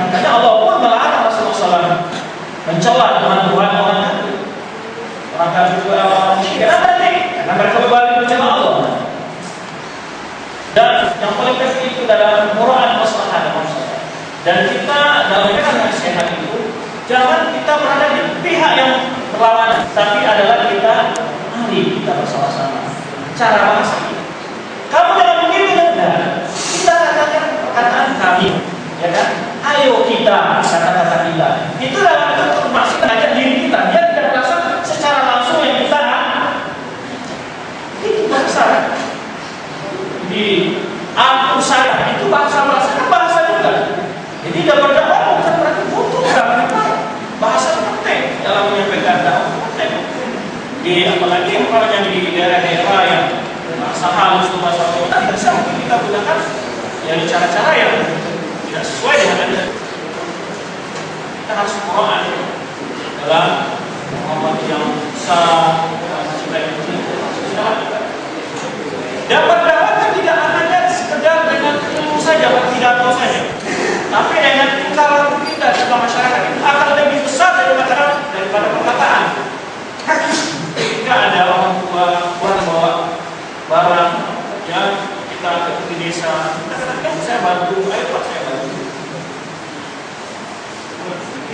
Makanya Allah pun melarang Rasulullah SAW mencela Tuhan orang kafir. Orang kafir juga orang musyrik. Kenapa nih? Karena mereka berbalik mencela Allah. Dan yang paling penting itu dalam mura'at maslahat manusia. Dan kita dalam menjalankan nasihat itu jangan kita berada di pihak yang berlawanan, tapi adalah mari kita bersama-sama. Cara bahasa kita. Kamu jangan begitu, enggak. Kita katakan perkataan kami, ya kan? Ayo kita kata-kata kita. Itu dalam bentuk maksud mengajak diri kita. Dia tidak merasa secara langsung yang kita. Itu bahasa. Di aku saya itu bahasa juga. Jadi dakwah bukan berarti butuh bahasa penting dalam menyampaikan dakwah. Di apalagi orang yang di daerah-daerah yang bahasa halus atau bahasa kota tidak bisa mungkin kita gunakan yang cara-cara yang tidak sesuai dengan ada. Kita harus Quran dalam Muhammad yang besar sebaik itu. Dapat tidak hanya sekedar dengan ilmu saja, pidato saja, tapi dengan tingkah laku kita dalam masyarakat itu akan lebih besar daripada perkataan. Ketika ada orang tua bawa barang, ya kita ke desa, kita katakan saya bantu, ayo Pak saya bantu.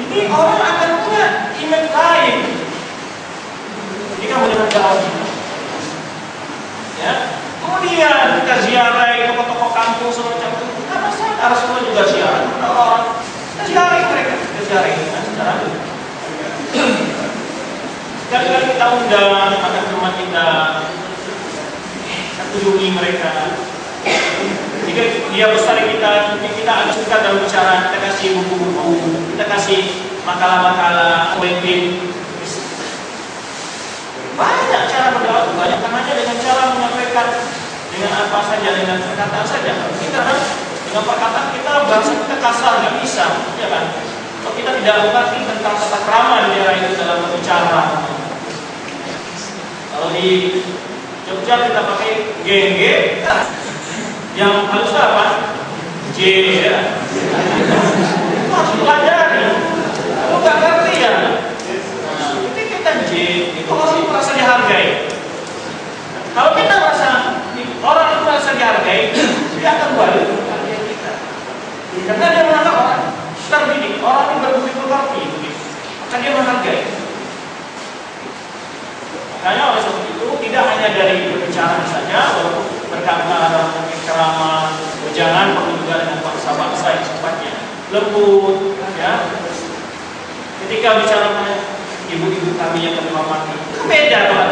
Ini orang akan punya image lain jika mendengar dakwah kita. Ya. Kemudian kita ziarahi tokoh-tokoh kampung semacam itu. Kita masalah Rasulullah juga ziarah. Kita ziarahi mereka, kita ziarahi secara itu. Sekali-kali kita undang akan rumah kita kunjungi mereka. Jika dia besar kita, mungkin kita agak suka dalam bicara, kita kasih buku-buku, kita kasih makalah-makalah, poin-poin. Banyak cara berdakwah, banyak hanya dengan cara menyampaikan dengan apa saja, dengan perkataan saja. Kita dengan perkataan kita bahasa kita kasar nggak bisa, ya kan? Kalau kita tidak mengerti tentang tata krama di daerah itu dalam berbicara. Kalau di Jogja kita pakai GNG, yang halus apa? J, ya. Itu harus pelajari. Kalau nggak ngerti ya. Nah, itu kita J, itu orang merasa dihargai. Kalau kita merasa orang itu merasa dihargai, dia akan balik menghargai kita. Karena dia menganggap orang terdidik, orang yang berbudi pekerti, maka dia menghargai. Makanya oleh sebab itu tidak hanya dari berbicara saja, walaupun berkata dalam ceramah, jangan perlu juga dengan bangsa-bangsa yang sifatnya lembut, ya. Ketika bicara ibu-ibu kami yang kami hormati, beda kalau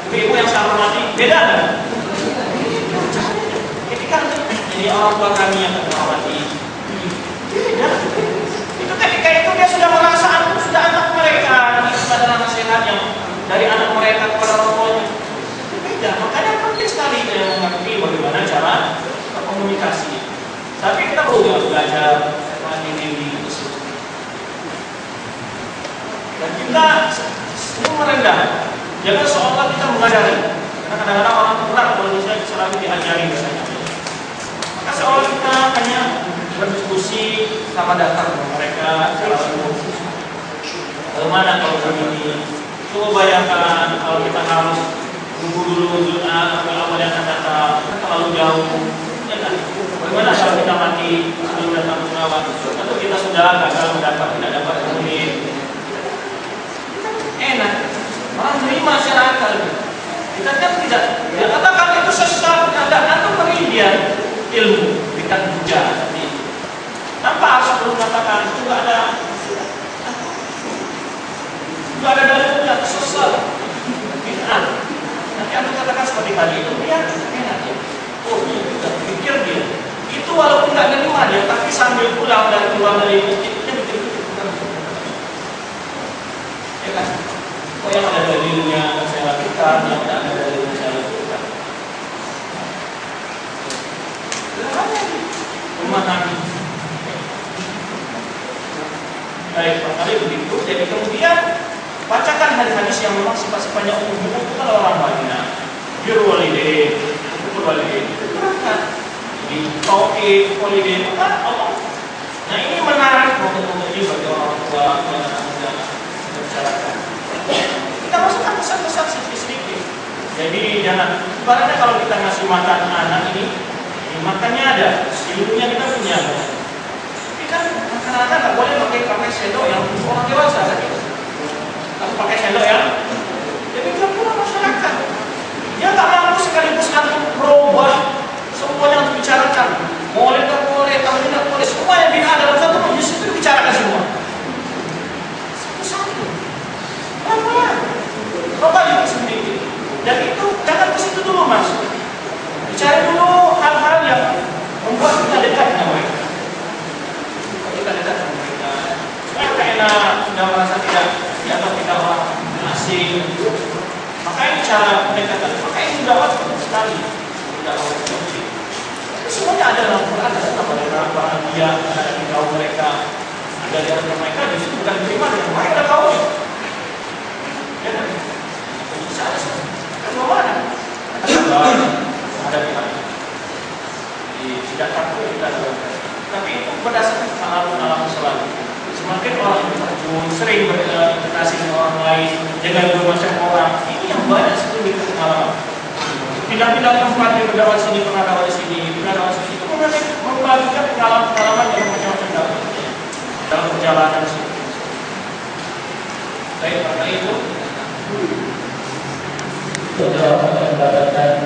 ibu yang saya hormati, beda kan? Ketika jadi orang tua kami yang kami hormati, beda. Itu ketika itu dia sudah merasa sudah anak mereka, itu adalah nasihat yang dari anak mereka kepada orang tuanya. Beda. Makanya penting sekali kita mengerti bagaimana cara berkomunikasi. Tapi kita perlu belajar ini. Dan kita merendah. Jangan seolah kita mengajari. Karena kadang-kadang orang berat kalau misalnya selalu diajari misalnya. Maka seolah kita hanya berdiskusi sama datang mereka cara bagaimana kalau begini. Coba bayangkan kalau kita harus nunggu dulu sampai awal yang akan datang, terlalu jauh. Ya kan? Bagaimana kalau kita mati sebelum datang pengawal? Atau kita sudah gagal tidak dapat duit? Enak, orang terima masyarakat. Kita kan tidak. Dia katakan itu sesat, atau pengidian ilmu, bukan hujah. Tanpa harus perlu katakan itu nggak ada dalilnya sesat, bid'ah. Nanti anda katakan seperti tadi itu, ya enak ya. Oh iya, kita pikir dia. Itu walaupun nggak nerima dia, tapi sambil pulang dan keluar dari masjid, dia betul-betul. Ya kan? Oh yang ada dalilnya saya lakukan, yang tidak ada dalilnya saya lakukan. Hanya memahami. Baik, barangkali begitu. Jadi kemudian bacakan hadis-hadis yang memang sifat-sifatnya umum, bukan orang banyak. Birrul walidain, huququl walidain. Jadi tauhid, walidain, Allah. Nah ini menarik menguji bagi orang tua yang anak-anak membicarakan. Kita masukkan pesan-pesan sedikit-sedikit. Jadi jangan, ibaratnya kalau kita ngasih makan anak ini makannya ada, ibunya kita punya. Tapi kan anak-anak nggak boleh pakai sendok yang orang dewasa kan? Atau pakai sendok yang demikian pula masyarakat. Dia tak mampu sekaligus untuk berubah semuanya untuk bicarakan. Boleh tak boleh, tak boleh tak boleh. Semua yang bina dalam satu majelis itu dibicarakan semua. Satu-satu. Pelan-pelan. Coba juga sendiri. Dan itu jangan ke situ dulu mas. Bicara dulu hal-hal yang membuat kita dekat dengan mereka. Kita dekat dengan mereka. Karena sudah merasa tidak dianggap kita orang asing. Maka ini cara pendekatan. Maka ini sudah waktu sekali. Tidak waktu. Semuanya ada dalam Quran, ada dalam bahagia, ada di kaum mereka, ada di antara mereka. Di situ bukan beriman, mereka ada kaumnya. Ya kan? Bisa ada sih. Kedua mana? Ada di mana? Tidak takut kita lakukan. Tapi itu berdasarkan pengalaman selalu. Semakin orang terjun, sering berinteraksi dengan orang lain, dengan bermacam orang, ini yang banyak sekali pengalaman. Pindah-pindah tempat yang berdakwah sini, pernah dakwah di sini, pernah dakwah di situ, kemudian membagikan pengalaman-pengalaman yang macam-macam dalam perjalanan sini. Baik, karena itu sudah mendapatkan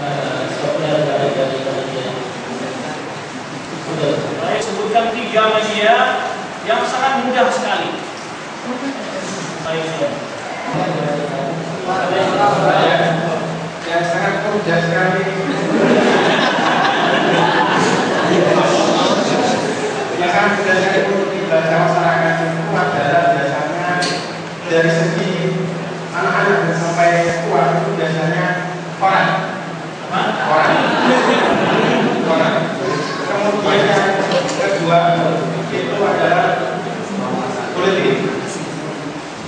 software dari kajian. Saya sebutkan 3 media yang sangat mudah sekali. Yang sangat mudah sekali. Yang sangat mudah sekali untuk dibaca masyarakat itu adalah biasanya dari segi anak-anak sampai tua itu biasanya orang. Kemudian yang kedua itu adalah politik.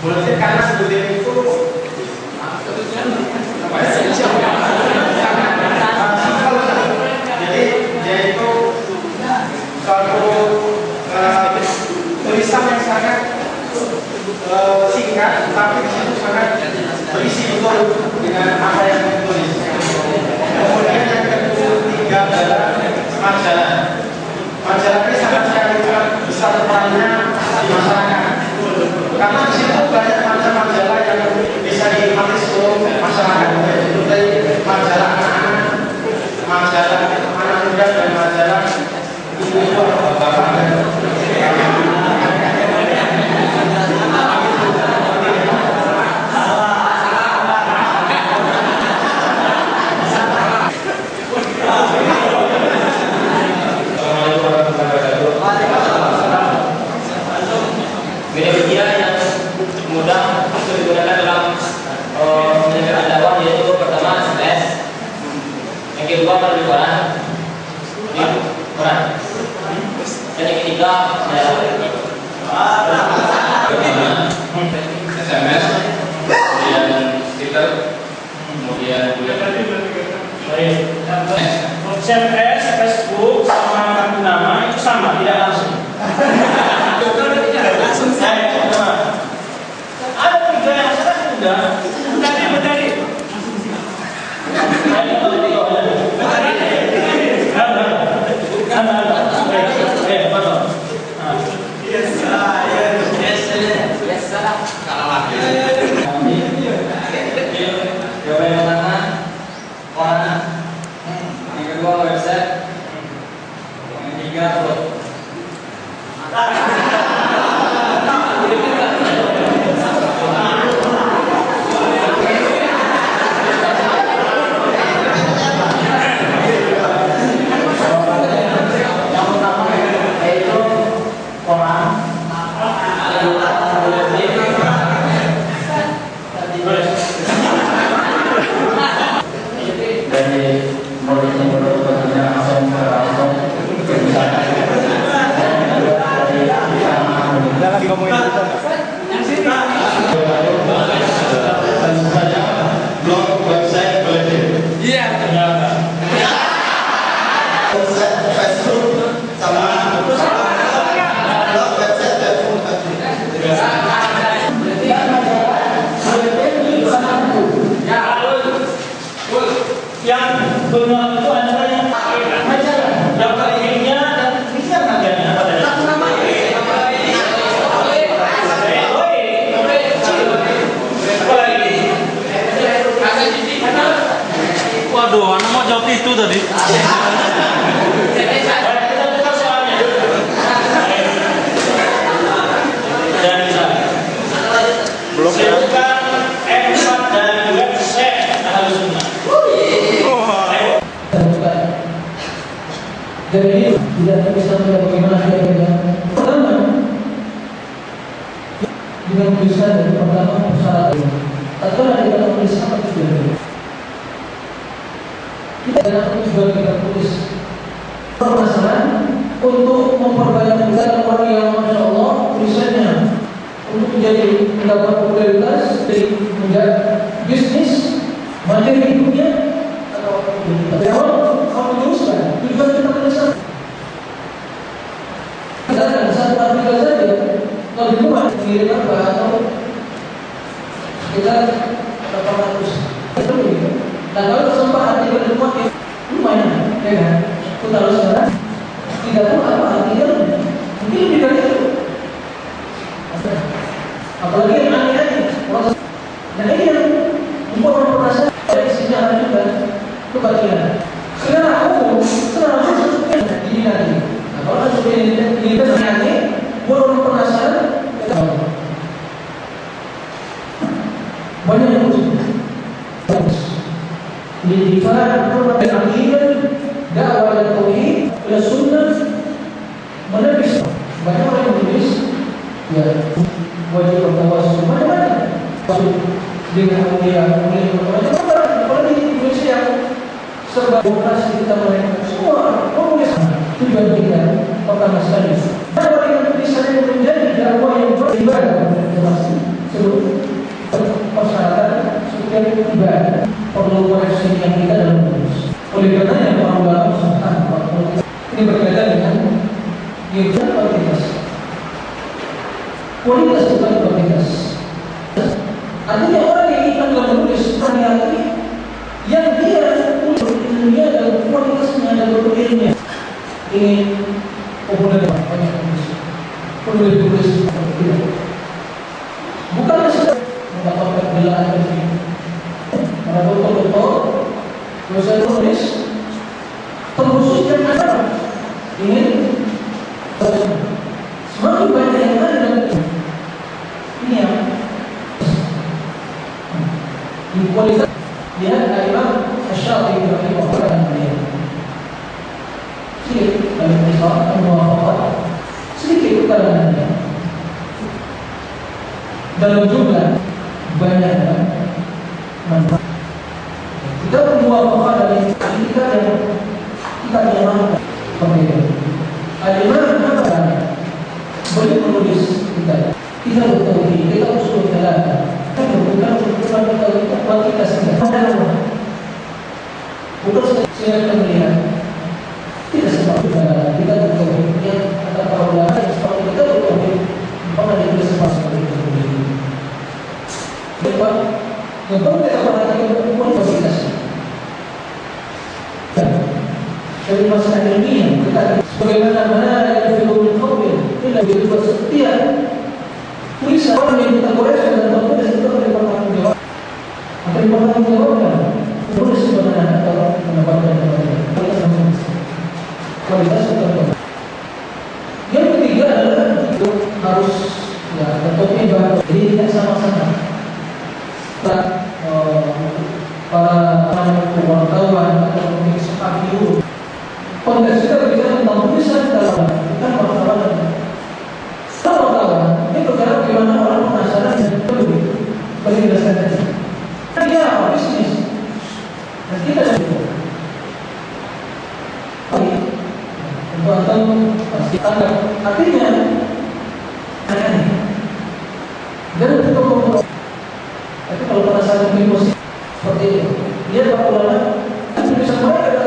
Politik karena sebetulnya itu jadi dia itu suatu tulisan yang sangat singkat, tapi di situ sangat berisi betul dengan apa yang ditulis. Kemudian yang ketiga adalah majalah. Majalah ini sangat sekali besar perannya di masyarakat. Karena di situ banyak macam majalah yang bisa dinikmati seluruh masyarakat. Seperti majalah anak-anak, majalah anak muda, dan majalah ibu-ibu atau bapak. Media yang mudah untuk digunakan dalam menyampaikan dakwah yaitu pertama SMS, yang kedua melalui koran, dan yang ketiga SMS, kemudian Twitter, kemudian SMS, Facebook, sama kartu nama itu sama, tidak langsung. Ada 3 yang sangat mudah. Tadi. jawaban yang pertama koran, yang kedua website, yang ketiga blog. Dari Kita buka soalnya. Dan Belum ya. bukan M4 dari website Ahlus Sunnah. Dan ini tidak bisa melihat bagaimana dia bilang. Pertama, dengan tulisan dari pertama persyaratan. Tatkala kita menulis apa tujuan? Kita dalam tujuan kita tulis permasalahan untuk memperbanyak kita orang yang masya Allah tulisannya untuk menjadi mendapat popularitas dari menjadi bisnis materi hidupnya atau tapi awal kamu tuliskan tujuan kita tuliskan kita akan satu artikel saja kalau dibuat mengirim apa atau sekitar 800 itu. Nah kalau sempat artikel dibuat ya lumayan ya kan itu kalau sekarang tidak tahu apa artikel mungkin lebih dari itu. Apalagi yang aneh-aneh. Nah ini yang membuat orang merasa dari sejarah juga kebagian. Secara umum ini lagi. Nah kalau sudah ini aneh, buat orang penasaran, banyak yang bagus. Pendidikan, akidah, dakwah dan tauhid, dan sunnah, menepis. Banyak orang yang menulis, ya. Wajib bertawasul macam-macam. Dengan macam-macam. Apalagi di Indonesia yang serba demokrasi kita mereka semua menulis tujuan kita pertama sekali. Dakwah dengan tulisan yang menjadi dakwah yang beribadah demokrasi seluruh persyaratan setiap ibadah perlu koreksi yang kita dalam menulis. Oleh karenanya para ulama ini berkaitan dengan kualitas. Kualitas bukan kualitas. Artinya orang yang ingin menulis hati-hati yang dia punya ilmunya dan kualitasnya dan ilmunya ingin populer banyak penulis tidak. Bukan sekedar mendapatkan gelar ini. Para dokter dosen tulis terkhusus yang ada ingin semakin banyak yang ada dalam ini yang di kualitas lihat Imam Asy-Syafi'i rahimahullah dan beliau sedikit dalam kisah muwafaqah sedikit kekalangannya dalam jumlah banyak manfaat kita muwafaqah dari kita yang mana pembeda Al-Imam Muhammad boleh menulis kita bertauhid, kita usul kalam. Kita bukan kita kualitas kita. Bukan saya akan melihat tidak sebab kita bertauhid yang ada para ulama yang seperti kita bertauhid pernah ditulis seperti itu. Sebab yang perlu kita perhatikan kualitas. Dari masalah ilmiah kita sebagaimana mana yang film tidak begitu setia tulisan orang yang kita koreksi dan tertulis itu akan dipertanggungjawab akan dipertanggungjawabkan tulis sebenarnya atau mendapatkan kualitas tertentu. Yang ketiga adalah itu harus ya tertutup baru jadi tidak sama-sama para wartawan atau pemilik sepatu konteks kita berbicara tentang tulisan dalam bukan wartawan. Wartawan ini berbicara bagaimana orang penasaran dan lebih menjelaskan tadi. Dia bisnis dan kita itu. Untuk pasti tanda artinya aneh dan untuk tapi kalau penasaran emosi seperti itu dia kalau ulama bisa mereka